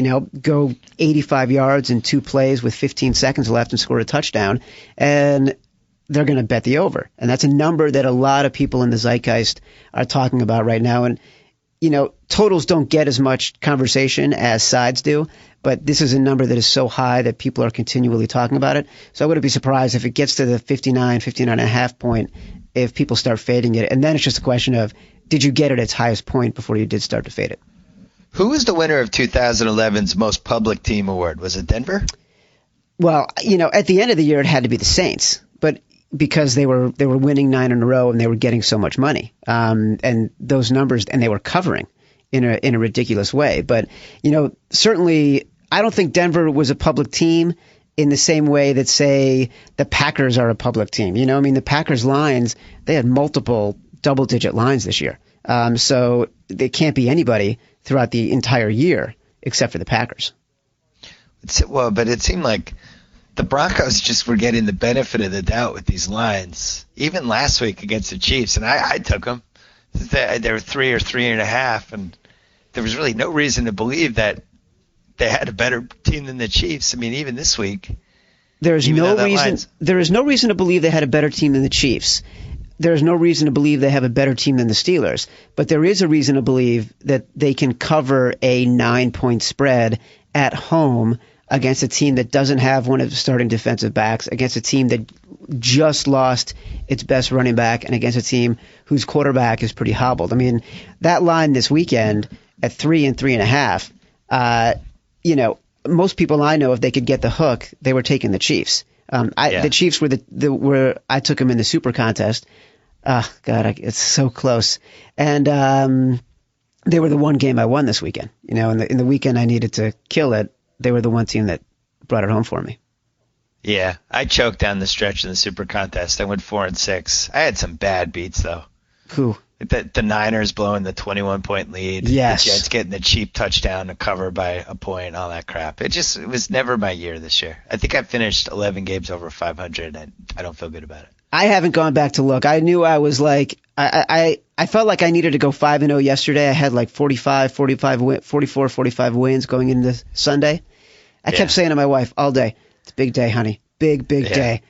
go 85 yards in 2 plays with 15 seconds left and score a touchdown. And they're going to bet the over. And that's a number that a lot of people in the zeitgeist are talking about right now. And, totals don't get as much conversation as sides do, but this is a number that is so high that people are continually talking about it. So I wouldn't be surprised if it gets to the 59.5 point if people start fading it. And then it's just a question of, did you get it at its highest point before you did start to fade it? Who was the winner of 2011's most public team award? Was it Denver? Well, at the end of the year, it had to be the Saints, but because they were winning 9 in a row and they were getting so much money, and those numbers, and they were covering in a ridiculous way. But certainly, I don't think Denver was a public team in the same way that, say, the Packers are a public team. The Packers lines, they had multiple double-digit lines this year, so they can't be anybody throughout the entire year except for the Packers. Well, but it seemed like the Broncos just were getting the benefit of the doubt with these lines. Even last week against the Chiefs, and I took them. They were 3 or 3.5, and there was really no reason to believe that they had a better team than the Chiefs. I mean, even this week. There is no reason to believe they had a better team than the Chiefs. There's no reason to believe they have a better team than the Steelers. But there is a reason to believe that they can cover a 9-point spread at home against a team that doesn't have one of the starting defensive backs, against a team that just lost its best running back, and against a team whose quarterback is pretty hobbled. I mean, that line this weekend at 3 and 3.5, most people I know, if they could get the hook, they were taking the Chiefs. The Chiefs were I took them in the Super Contest. God, it's so close. And they were the one game I won this weekend. In the weekend I needed to kill it, they were the one team that brought it home for me. Yeah, I choked down the stretch in the Super Contest. I went 4-6. I had some bad beats though. Who? The Niners blowing the 21-point lead. Yes. The Jets getting the cheap touchdown to cover by a point, all that crap. It was never my year this year. I think I finished 11 games over 500, and I don't feel good about it. I haven't gone back to look. I knew I was like, I felt like I needed to go 5-0 yesterday. I had like 44, 45 wins going into Sunday. I kept saying to my wife all day, it's a big day, honey. Big day.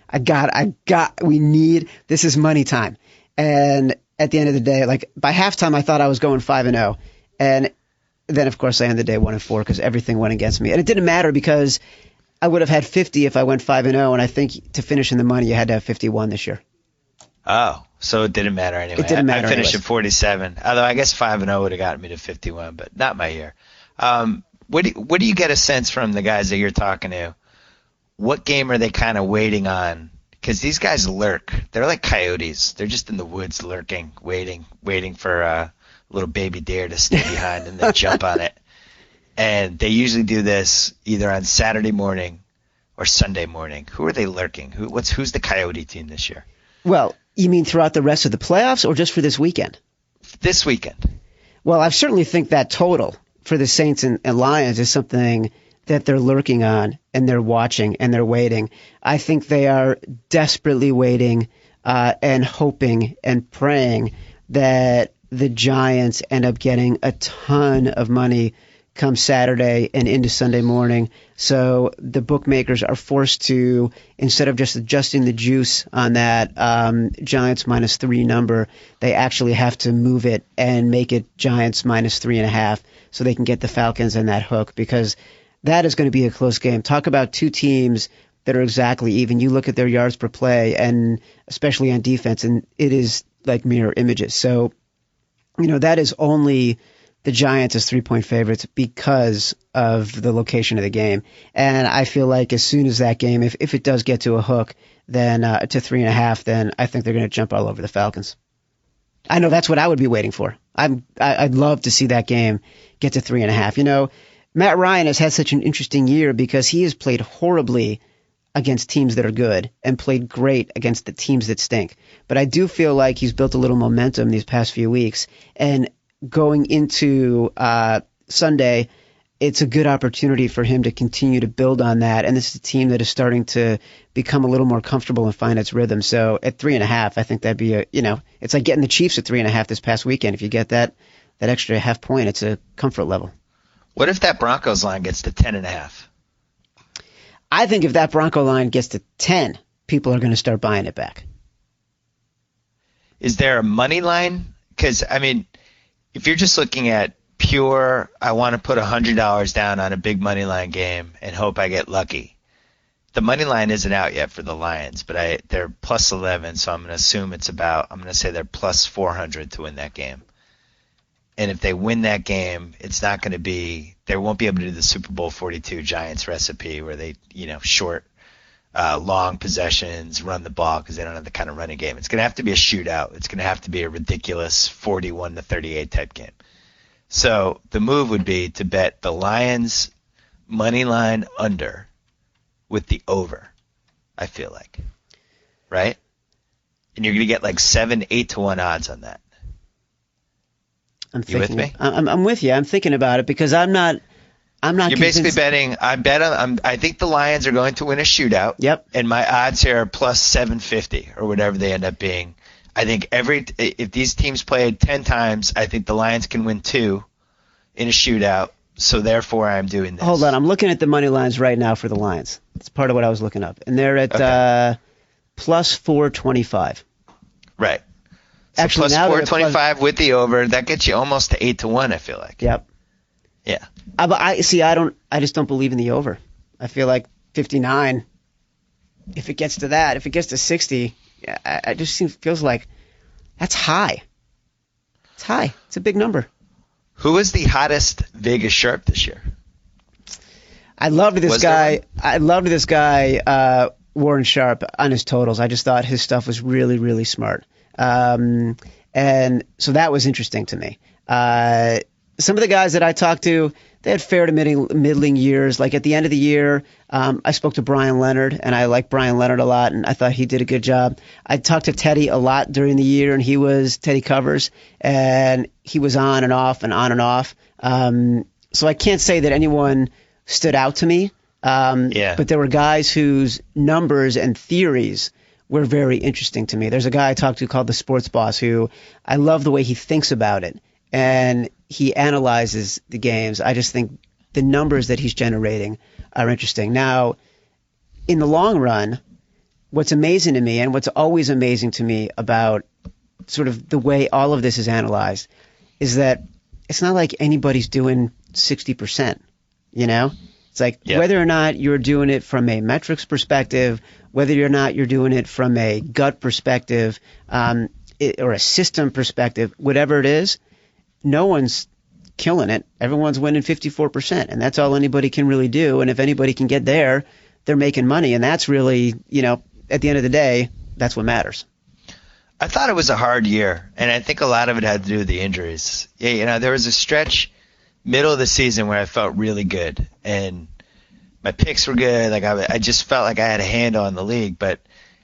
This is money time. And at the end of the day, like by halftime, I thought I was going 5-0. And then, of course, I ended the day 1-4 because everything went against me. And it didn't matter because I would have had 50 if I went 5-0. And I think to finish in the money, you had to have 51 this year. Oh, so it didn't matter anyway. It didn't matter. I finished at 47. Although I guess 5-0 would have gotten me to 51, but not my year. What do you get a sense from the guys that you're talking to? What game are they kind of waiting on? Because these guys lurk. They're like coyotes. They're just in the woods lurking, waiting for a little baby deer to stay behind and then jump on it. And they usually do this either on Saturday morning or Sunday morning. Who are they lurking? Who's the coyote team this year? Well, you mean throughout the rest of the playoffs or just for this weekend? This weekend. Well, I certainly think that total for the Saints and Lions is something that they're lurking on and they're watching and they're waiting. I think they are desperately waiting and hoping and praying that the Giants end up getting a ton of money come Saturday and into Sunday morning. So the bookmakers are forced to, instead of just adjusting the juice on that Giants -3 number, they actually have to move it and make it Giants -3.5 so they can get the Falcons in that hook, because that is going to be a close game. Talk about two teams that are exactly even. You look at their yards per play, and especially on defense, and it is like mirror images. So, that is only the Giants as 3-point favorites because of the location of the game. And I feel like as soon as that game, if it does get to a hook, then to 3.5, then I think they're going to jump all over the Falcons. I know that's what I would be waiting for. I'd love to see that game get to 3.5. Matt Ryan has had such an interesting year because he has played horribly against teams that are good and played great against the teams that stink. But I do feel like he's built a little momentum these past few weeks, and going into Sunday, it's a good opportunity for him to continue to build on that. And this is a team that is starting to become a little more comfortable and find its rhythm. So at 3.5, I think that'd be it's like getting the Chiefs at 3.5 this past weekend. If you get that extra half point, it's a comfort level. What if that Broncos line gets to 10.5? I think if that Bronco line gets to 10, people are going to start buying it back. Is there a money line? Because, if you're just looking at pure, I want to put $100 down on a big money line game and hope I get lucky. The money line isn't out yet for the Lions, but they're plus 11, so I'm going to assume I'm going to say they're plus 400 to win that game. And if they win that game, it's not going to be – they won't be able to do the Super Bowl 42 Giants recipe where they, short long possessions, run the ball because they don't have the kind of running game. It's going to have to be a shootout. It's going to have to be a ridiculous 41-38 type game. So the move would be to bet the Lions money line under with the over, I feel like. Right? And you're going to get like 7-8 to 1 odds on that. You with me? I'm with you. I'm thinking about it because I'm not You're convinced. Basically betting. I think the Lions are going to win a shootout. Yep. And my odds here are plus 750 or whatever they end up being. I think if these teams played 10 times, I think the Lions can win 2 in a shootout. So therefore, I'm doing this. Hold on, I'm looking at the money lines right now for the Lions. It's part of what I was looking up, and they're at plus 425. Right. So actually, plus 425 with the over, that gets you almost to 8 to 1. I feel like. Yep. Yeah. I just don't believe in the over. I feel like 59. If it gets to that, if it gets to 60, I just feels like that's high. It's high. It's a big number. Who was the hottest Vegas sharp this year? I loved this guy, Warren Sharp, on his totals. I just thought his stuff was really, really smart. And so that was interesting to me. Some of the guys that I talked to, they had fair to middling years. Like at the end of the year, I spoke to Brian Leonard, and I like Brian Leonard a lot, and I thought he did a good job. I talked to Teddy a lot during the year, and Teddy Covers, and he was on and off and on and off. So I can't say that anyone stood out to me. But there were guys whose numbers and theories were very interesting to me. There's a guy I talked to called the Sports Boss who I love the way he thinks about it, and he analyzes the games. I just think the numbers that he's generating are interesting. Now, in the long run, what's amazing to me and what's always amazing to me about sort of the way all of this is analyzed is that it's not like anybody's doing 60%, It's like whether or not you're doing it from a metrics perspective, whether or not you're doing it from a gut perspective or a system perspective, whatever it is, no one's killing it. Everyone's winning 54%, and that's all anybody can really do. And if anybody can get there, they're making money, and that's really, at the end of the day, that's what matters. I thought it was a hard year, and I think a lot of it had to do with the injuries. Yeah, there was a stretch middle of the season where I felt really good, and my picks were good. Like I just felt like I had a handle on the league, but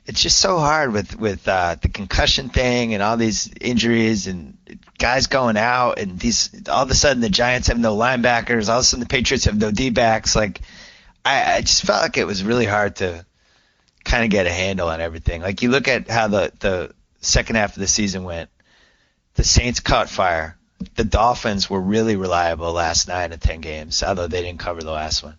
it's just so hard with the concussion thing and all these injuries and guys going out and all of a sudden the Giants have no linebackers. All of a sudden the Patriots have no D-backs. Like I just felt like it was really hard to kind of get a handle on everything. Like you look at how the second half of the season went. The Saints caught fire. The Dolphins were really reliable last 9 of 10 games, although they didn't cover the last one.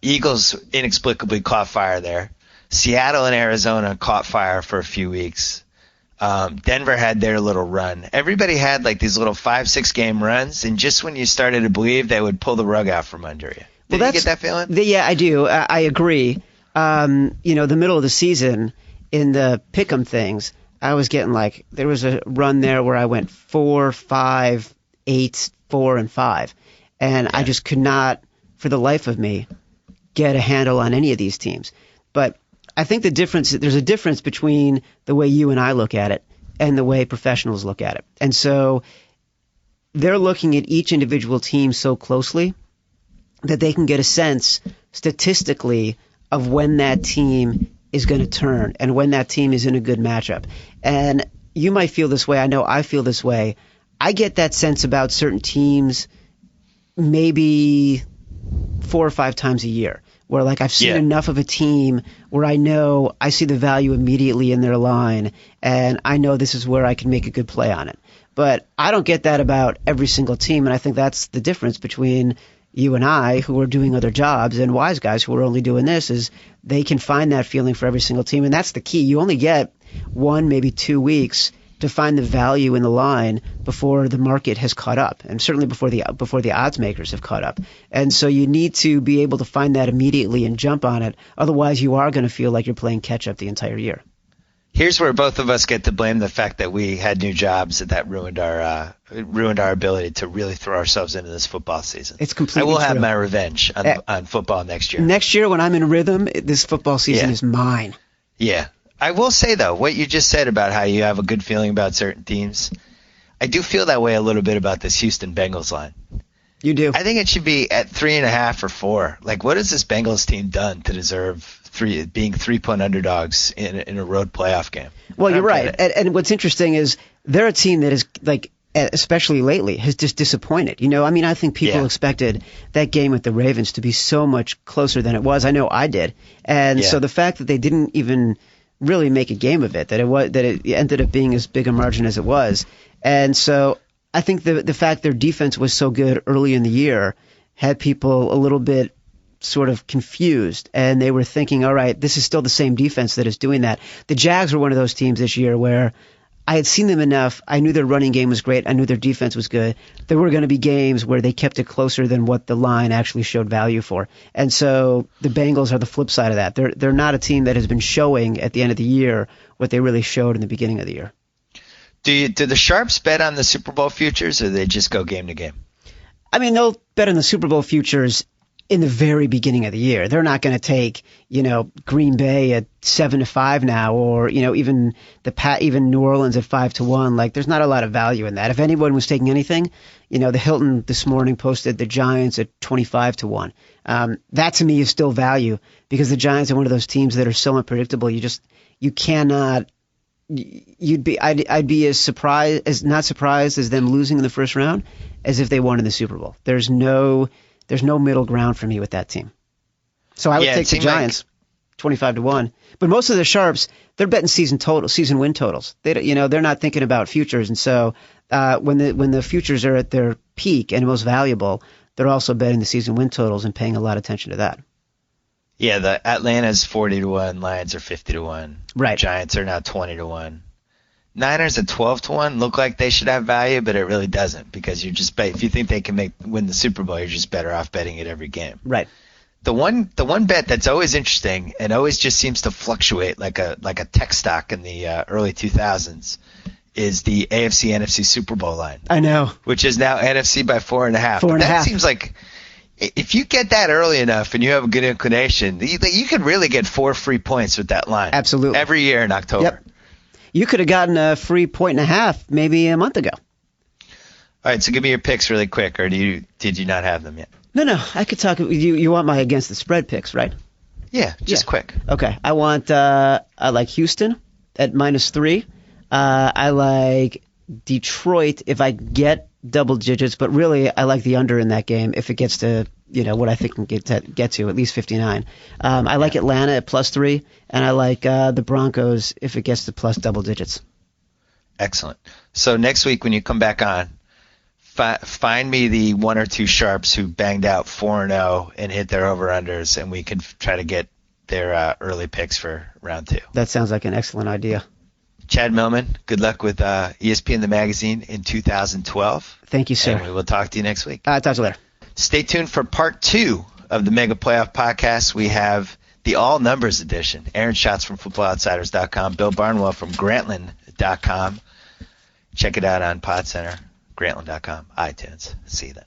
Eagles inexplicably caught fire there. Seattle and Arizona caught fire for a few weeks. Denver had their little run. Everybody had like these little 5-6 game runs, and just when you started to believe, they would pull the rug out from under you. Did you get that feeling? Yeah, I do. I agree. The middle of the season in the pick'em things, I was getting like there was a run there where I went 4, 5, 8, 4, and 5, and I just could not, for the life of me, get a handle on any of these teams. But I think there's a difference between the way you and I look at it and the way professionals look at it. And so they're looking at each individual team so closely that they can get a sense statistically of when that team is going to turn and when that team is in a good matchup. And you might feel this way. I know I feel this way. I get that sense about certain teams maybe 4 or 5 times a year, where like I've seen enough of a team where I know I see the value immediately in their line, and I know this is where I can make a good play on it. But I don't get that about every single team, and I think that's the difference between you and I, who are doing other jobs, and wise guys who are only doing this, is they can find that feeling for every single team, and that's the key. You only get 1, maybe 2 weeks to find the value in the line before the market has caught up, and certainly before the odds makers have caught up. And so you need to be able to find that immediately and jump on it. Otherwise, you are going to feel like you're playing catch up the entire year. Here's where both of us get to blame the fact that we had new jobs and that ruined our ability to really throw ourselves into this football season. It's completely I will have true. my revenge on football next year. Next year, when I'm in rhythm, this football season is mine. Yeah. I will say, though, what you just said about how you have a good feeling about certain teams, I do feel that way a little bit about this Houston Bengals line. You do. I think it should be at 3.5 or 4. Like, what has this Bengals team done to deserve being 3-point underdogs in a road playoff game? Well, you're right. And what's interesting is they're a team that is, like, especially lately, has just disappointed. You know, I mean, I think people expected that game with the Ravens to be so much closer than it was. I know I did. And so the fact that they didn't even really make a game of it, that it ended up being as big a margin as it was. And so I think the fact their defense was so good early in the year had people a little bit sort of confused, and they were thinking, all right, this is still the same defense that is doing that. The Jags were one of those teams this year where I had seen them enough. I knew their running game was great. I knew their defense was good. There were going to be games where they kept it closer than what the line actually showed value for. And so the Bengals are the flip side of that. They're not a team that has been showing at the end of the year what they really showed in the beginning of the year. Do the Sharps bet on the Super Bowl futures, or do they just go game to game? I mean, they'll bet on the Super Bowl futures in the very beginning of the year. They're not going to take, Green Bay at 7-5 now, or, even New Orleans at 5-1. Like, there's not a lot of value in that. If anyone was taking anything, the Hilton this morning posted the Giants at 25-1. That to me is still value, because the Giants are one of those teams that are so unpredictable. You cannot. I'd be not surprised as them losing in the first round as if they won in the Super Bowl. There's no middle ground for me with that team. So I would take the Giants 25-1. But most of the sharps, they're betting season win totals. They're not thinking about futures. And so when the futures are at their peak and most valuable, they're also betting the season win totals and paying a lot of attention to that. Yeah, the Atlanta's 40-1, Lions are 50-1. Right. Giants are now 20-1. Niners at 12-1 look like they should have value, but it really doesn't, because you're just if you think they can win the Super Bowl, you're just better off betting it every game. Right. The one bet that's always interesting and always just seems to fluctuate like a tech stock in the early 2000s is the AFC NFC Super Bowl line. I know. Which is now NFC by 4.5. That seems like if you get that early enough and you have a good inclination, you can really get 4 free points with that line. Absolutely. Every year in October. Yep. You could have gotten a free 1.5 maybe a month ago. All right, so give me your picks really quick, or did you not have them yet? No, I could talk. You want my against the spread picks, right? Yeah, just quick. Okay, I like Houston at -3. I like Detroit if I get double digits, but really I like the under in that game if it gets to what I think can get to at least 59. I like Atlanta at +3, and I like the Broncos if it gets to plus double digits. Excellent. So next week when you come back on, find me the 1 or 2 sharps who banged out 4-0 and hit their over-unders, and we can try to get their early picks for round 2. That sounds like an excellent idea. Chad Millman, good luck with ESPN The Magazine in 2012. Thank you, sir. And we will talk to you next week. Talk to you later. Stay tuned for part 2 of the Mega Playoff Podcast. We have the All Numbers edition. Aaron Schatz from FootballOutsiders.com, Bill Barnwell from Grantland.com. Check it out on PodCenter, Grantland.com, iTunes. See you then.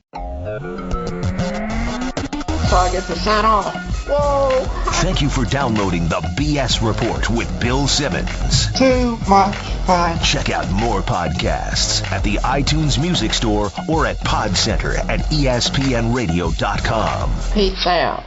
So I get to sign off. Whoa! Thank you for downloading the BS Report with Bill Simmons. Too much fun. Check out more podcasts at the iTunes Music Store or at PodCenter at ESPNRadio.com. Peace out.